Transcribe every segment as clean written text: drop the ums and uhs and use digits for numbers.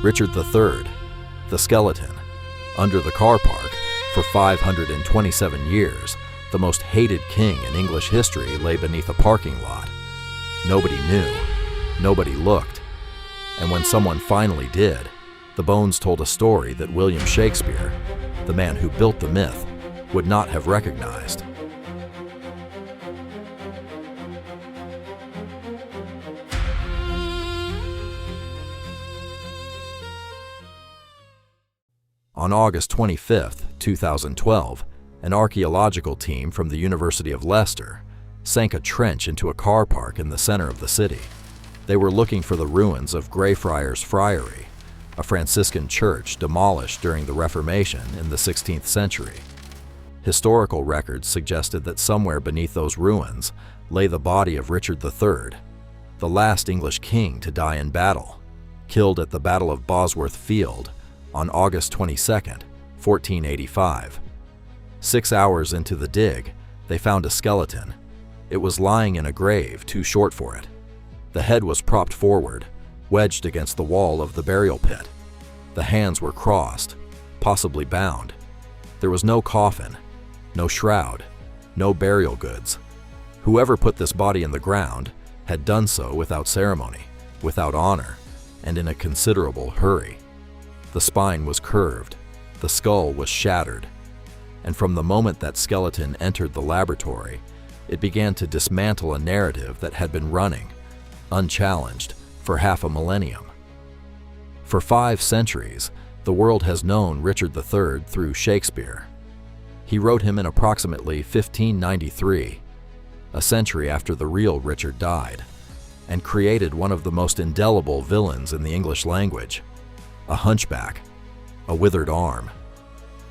Richard III, the skeleton. Under the car park, for 527 years, the most hated king in English history lay beneath a parking lot. Nobody knew, nobody looked, and when someone finally did, the bones told a story that William Shakespeare, the man who built the myth, would not have recognized. On August 25, 2012, an archaeological team from the University of Leicester sank a trench into a car park in the center of the city. They were looking for the ruins of Greyfriars Friary, a Franciscan church demolished during the Reformation in the 16th century. Historical records suggested that somewhere beneath those ruins lay the body of Richard III, the last English king to die in battle, killed at the Battle of Bosworth Field on August 22, 1485. 6 hours into the dig, they found a skeleton. It was lying in a grave too short for it. The head was propped forward, wedged against the wall of the burial pit. The hands were crossed, possibly bound. There was no coffin, no shroud, no burial goods. Whoever put this body in the ground had done so without ceremony, without honor, and in a considerable hurry. The spine was curved, the skull was shattered, and from the moment that skeleton entered the laboratory, it began to dismantle a narrative that had been running, unchallenged, for half a millennium. For 5 centuries, the world has known Richard III through Shakespeare. He wrote him in approximately 1593, a century after the real Richard died, and created one of the most indelible villains in the English language: a hunchback, a withered arm,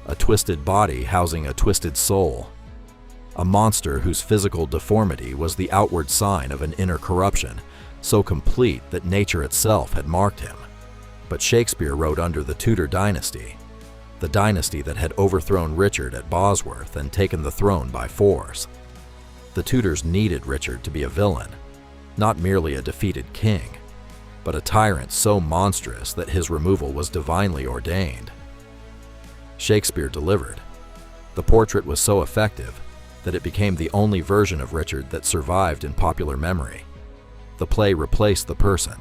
a twisted body housing a twisted soul, a monster whose physical deformity was the outward sign of an inner corruption so complete that nature itself had marked him. But Shakespeare wrote under the Tudor dynasty, the dynasty that had overthrown Richard at Bosworth and taken the throne by force. The Tudors needed Richard to be a villain, not merely a defeated king, but a tyrant so monstrous that his removal was divinely ordained. Shakespeare delivered. The portrait was so effective that it became the only version of Richard that survived in popular memory. The play replaced the person,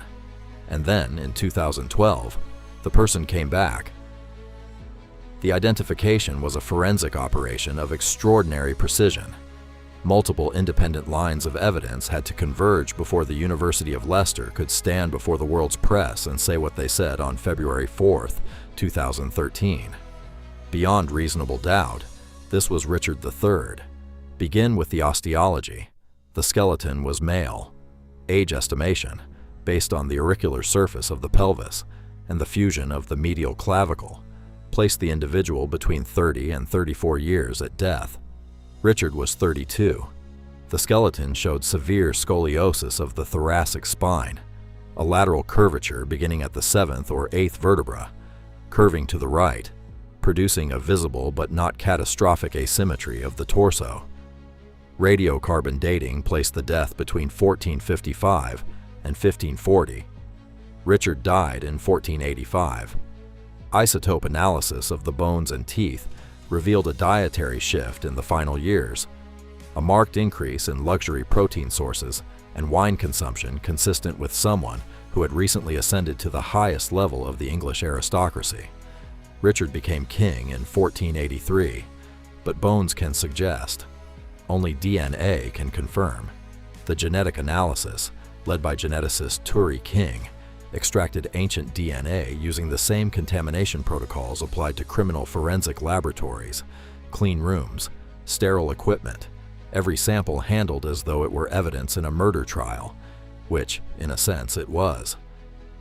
and then, in 2012, the person came back. The identification was a forensic operation of extraordinary precision. Multiple independent lines of evidence had to converge before the University of Leicester could stand before the world's press and say what they said on February 4, 2013. Beyond reasonable doubt, this was Richard III. Begin with the osteology. The skeleton was male. Age estimation, based on the auricular surface of the pelvis and the fusion of the medial clavicle, placed the individual between 30 and 34 years at death. Richard was 32. The skeleton showed severe scoliosis of the thoracic spine, a lateral curvature beginning at the 7th or 8th vertebra, curving to the right, producing a visible but not catastrophic asymmetry of the torso. Radiocarbon dating placed the death between 1455 and 1540. Richard died in 1485. Isotope analysis of the bones and teeth revealed a dietary shift in the final years, a marked increase in luxury protein sources and wine consumption consistent with someone who had recently ascended to the highest level of the English aristocracy. Richard became king in 1483, but bones can suggest. Only DNA can confirm. The genetic analysis, led by geneticist Turi King, extracted ancient DNA using the same contamination protocols applied to criminal forensic laboratories, clean rooms, sterile equipment, every sample handled as though it were evidence in a murder trial, which, in a sense, it was.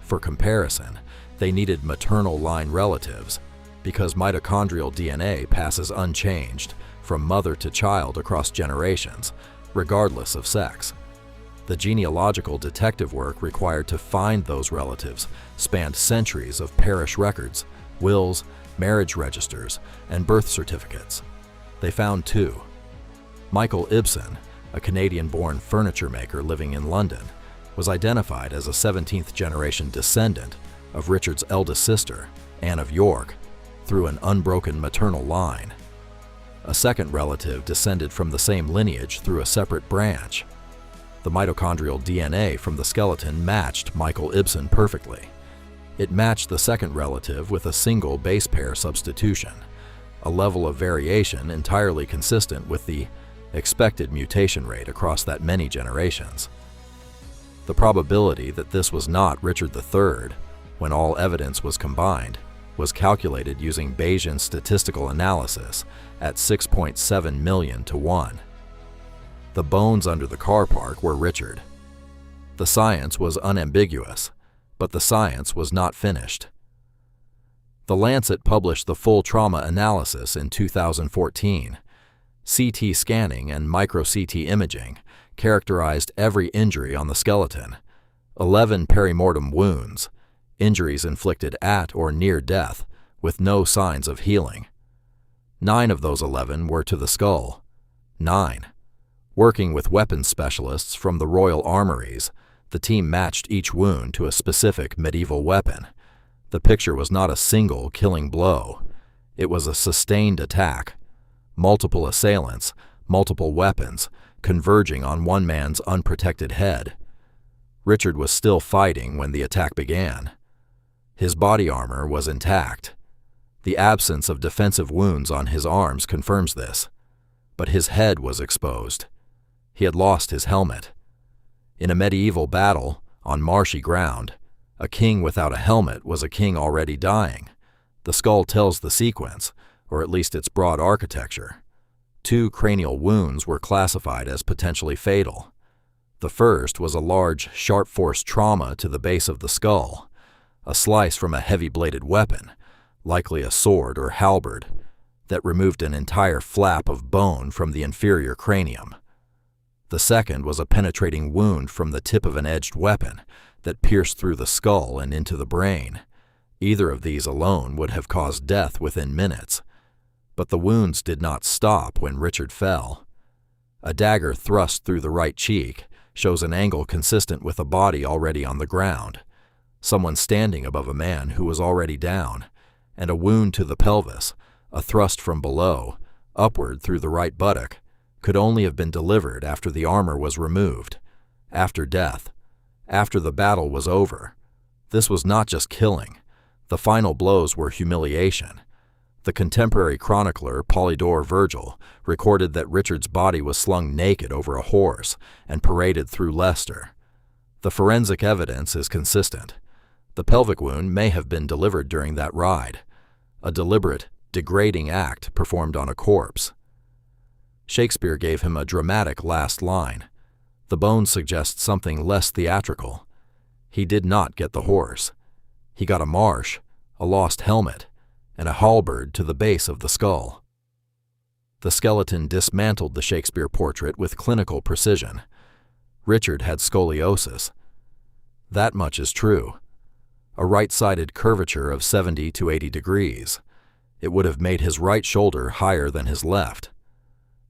For comparison, they needed maternal line relatives, because mitochondrial DNA passes unchanged from mother to child across generations, regardless of sex. The genealogical detective work required to find those relatives spanned centuries of parish records, wills, marriage registers, and birth certificates. They found 2. Michael Ibsen, a Canadian-born furniture maker living in London, was identified as a 17th-generation descendant of Richard's eldest sister, Anne of York, through an unbroken maternal line. A second relative descended from the same lineage through a separate branch. The mitochondrial DNA from the skeleton matched Michael Ibsen perfectly. It matched the second relative with a single base pair substitution, a level of variation entirely consistent with the expected mutation rate across that many generations. The probability that this was not Richard III, when all evidence was combined, was calculated using Bayesian statistical analysis at 6.7 million to 1. The bones under the car park were Richard. The science was unambiguous, but the science was not finished. The Lancet published the full trauma analysis in 2014. CT scanning and micro-CT imaging characterized every injury on the skeleton, 11 perimortem wounds, injuries inflicted at or near death, with no signs of healing. 9 of those 11 were to the skull. 9. Working with weapons specialists from the Royal Armories, the team matched each wound to a specific medieval weapon. The picture was not a single killing blow. It was a sustained attack. Multiple assailants, multiple weapons, converging on one man's unprotected head. Richard was still fighting when the attack began. His body armor was intact. The absence of defensive wounds on his arms confirms this, but his head was exposed. He had lost his helmet. In a medieval battle, on marshy ground, a king without a helmet was a king already dying. The skull tells the sequence, or at least its broad architecture. 2 cranial wounds were classified as potentially fatal. The first was a large, sharp-force trauma to the base of the skull, a slice from a heavy-bladed weapon, likely a sword or halberd, that removed an entire flap of bone from the inferior cranium. The second was a penetrating wound from the tip of an edged weapon that pierced through the skull and into the brain. Either of these alone would have caused death within minutes. But the wounds did not stop when Richard fell. A dagger thrust through the right cheek shows an angle consistent with a body already on the ground, someone standing above a man who was already down, and a wound to the pelvis, a thrust from below, upward through the right buttock, could only have been delivered after the armor was removed, after death, after the battle was over. This was not just killing. The final blows were humiliation. The contemporary chronicler Polydore Virgil recorded that Richard's body was slung naked over a horse and paraded through Leicester. The forensic evidence is consistent. The pelvic wound may have been delivered during that ride, a deliberate, degrading act performed on a corpse. Shakespeare gave him a dramatic last line. The bones suggest something less theatrical. He did not get the horse. He got a marsh, a lost helmet, and a halberd to the base of the skull. The skeleton dismantled the Shakespeare portrait with clinical precision. Richard had scoliosis. That much is true. A right-sided curvature of 70 to 80 degrees. It would have made his right shoulder higher than his left.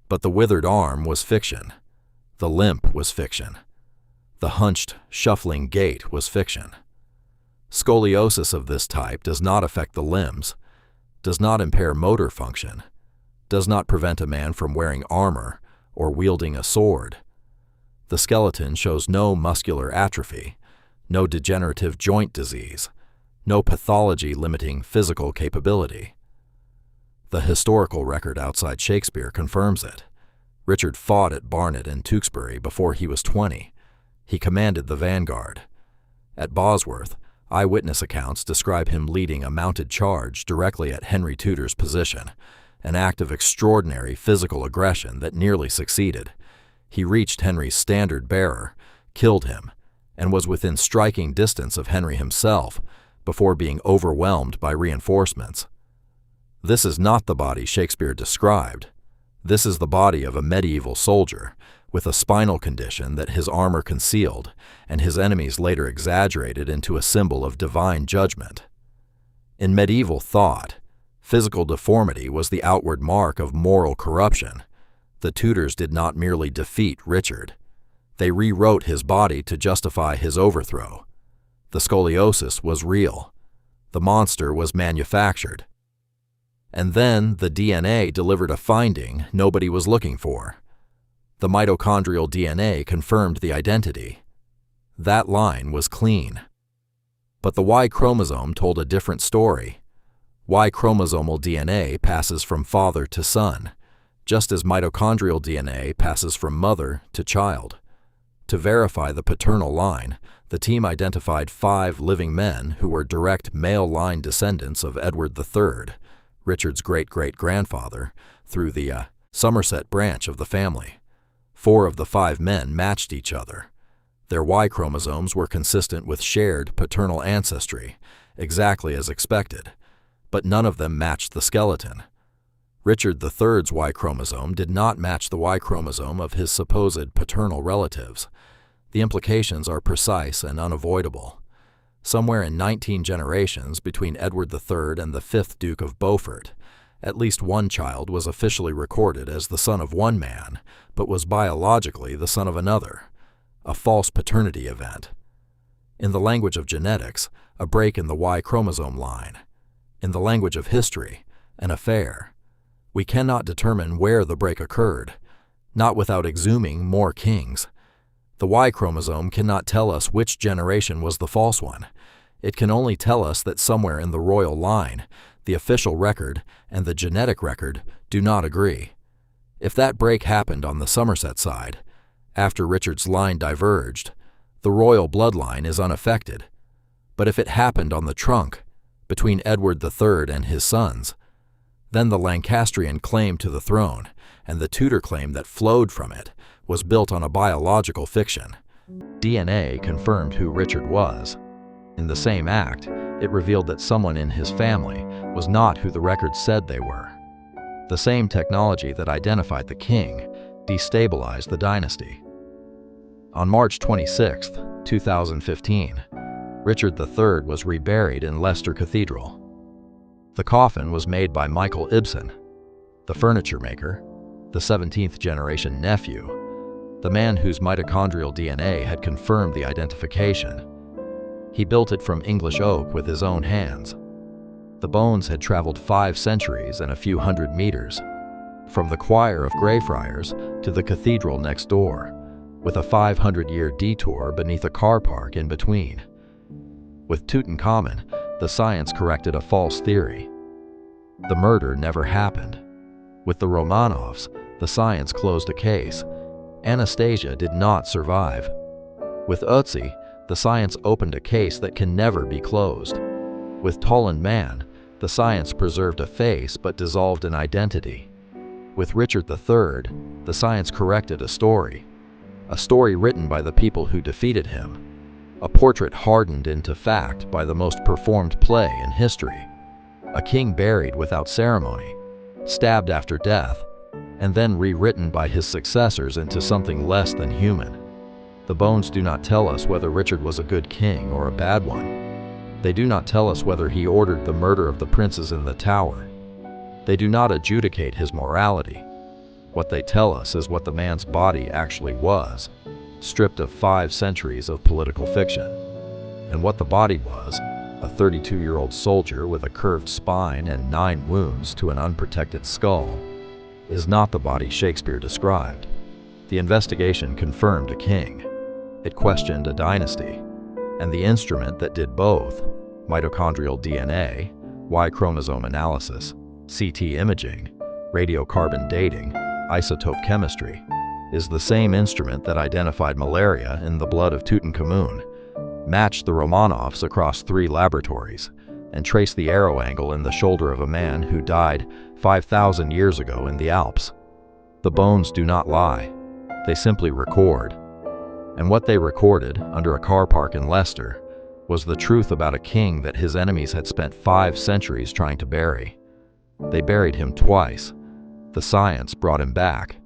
But the withered arm was fiction. The limp was fiction. The hunched, shuffling gait was fiction. Scoliosis of this type does not affect the limbs, does not impair motor function, does not prevent a man from wearing armor or wielding a sword. The skeleton shows no muscular atrophy, no degenerative joint disease, no pathology limiting physical capability. The historical record outside Shakespeare confirms it. Richard fought at Barnet and Tewkesbury before he was 20. He commanded the vanguard. At Bosworth, eyewitness accounts describe him leading a mounted charge directly at Henry Tudor's position, an act of extraordinary physical aggression that nearly succeeded. He reached Henry's standard-bearer, killed him, and was within striking distance of Henry himself before being overwhelmed by reinforcements. This is not the body Shakespeare described. This is the body of a medieval soldier, with a spinal condition that his armor concealed and his enemies later exaggerated into a symbol of divine judgment. In medieval thought, physical deformity was the outward mark of moral corruption. The Tudors did not merely defeat Richard. They rewrote his body to justify his overthrow. The scoliosis was real. The monster was manufactured. And then the DNA delivered a finding nobody was looking for. The mitochondrial DNA confirmed the identity. That line was clean. But the Y chromosome told a different story. Y chromosomal DNA passes from father to son, just as mitochondrial DNA passes from mother to child. To verify the paternal line, the team identified 5 living men who were direct male line descendants of Edward III, Richard's great-great-grandfather, through the Somerset branch of the family. 4 of the 5 men matched each other. Their Y chromosomes were consistent with shared paternal ancestry, exactly as expected, but none of them matched the skeleton. Richard III's Y chromosome did not match the Y chromosome of his supposed paternal relatives. The implications are precise and unavoidable. Somewhere in 19 generations between Edward III and the 5th Duke of Beaufort, at least one child was officially recorded as the son of one man, but was biologically the son of another, a false paternity event. In the language of genetics, a break in the Y chromosome line. In the language of history, an affair. We cannot determine where the break occurred, not without exhuming more kings. The Y chromosome cannot tell us which generation was the false one. It can only tell us that somewhere in the royal line, the official record and the genetic record do not agree. If that break happened on the Somerset side, after Richard's line diverged, the royal bloodline is unaffected. But if it happened on the trunk, between Edward III and his sons, then the Lancastrian claim to the throne and the Tudor claim that flowed from it was built on a biological fiction. DNA confirmed who Richard was. In the same act, it revealed that someone in his family was not who the records said they were. The same technology that identified the king destabilized the dynasty. On March 26, 2015, Richard III was reburied in Leicester Cathedral. The coffin was made by Michael Ibsen, the furniture maker, the 17th generation nephew, the man whose mitochondrial DNA had confirmed the identification. He built it from English oak with his own hands. The bones had traveled 5 centuries and a few hundred meters, from the choir of Greyfriars to the cathedral next door, with a 500-year detour beneath a car park in between. With Tutankhamun, the science corrected a false theory. The murder never happened. With the Romanovs, the science closed a case. Anastasia did not survive. With Ötzi, the science opened a case that can never be closed. With Tollund Man, the science preserved a face but dissolved an identity. With Richard III, the science corrected a story written by the people who defeated him, a portrait hardened into fact by the most performed play in history, a king buried without ceremony, stabbed after death, and then rewritten by his successors into something less than human. The bones do not tell us whether Richard was a good king or a bad one. They do not tell us whether he ordered the murder of the princes in the tower. They do not adjudicate his morality. What they tell us is what the man's body actually was, stripped of 5 centuries of political fiction. And what the body was, a 32-year-old soldier with a curved spine and 9 wounds to an unprotected skull, is not the body Shakespeare described. The investigation confirmed a king. It questioned a dynasty. And the instrument that did both, mitochondrial DNA, Y chromosome analysis, CT imaging, radiocarbon dating, isotope chemistry, is the same instrument that identified malaria in the blood of Tutankhamun, matched the Romanovs across 3 laboratories, and traced the arrow angle in the shoulder of a man who died 5,000 years ago in the Alps. The bones do not lie. They simply record. And what they recorded, under a car park in Leicester, was the truth about a king that his enemies had spent 5 centuries trying to bury. They buried him twice. The science brought him back.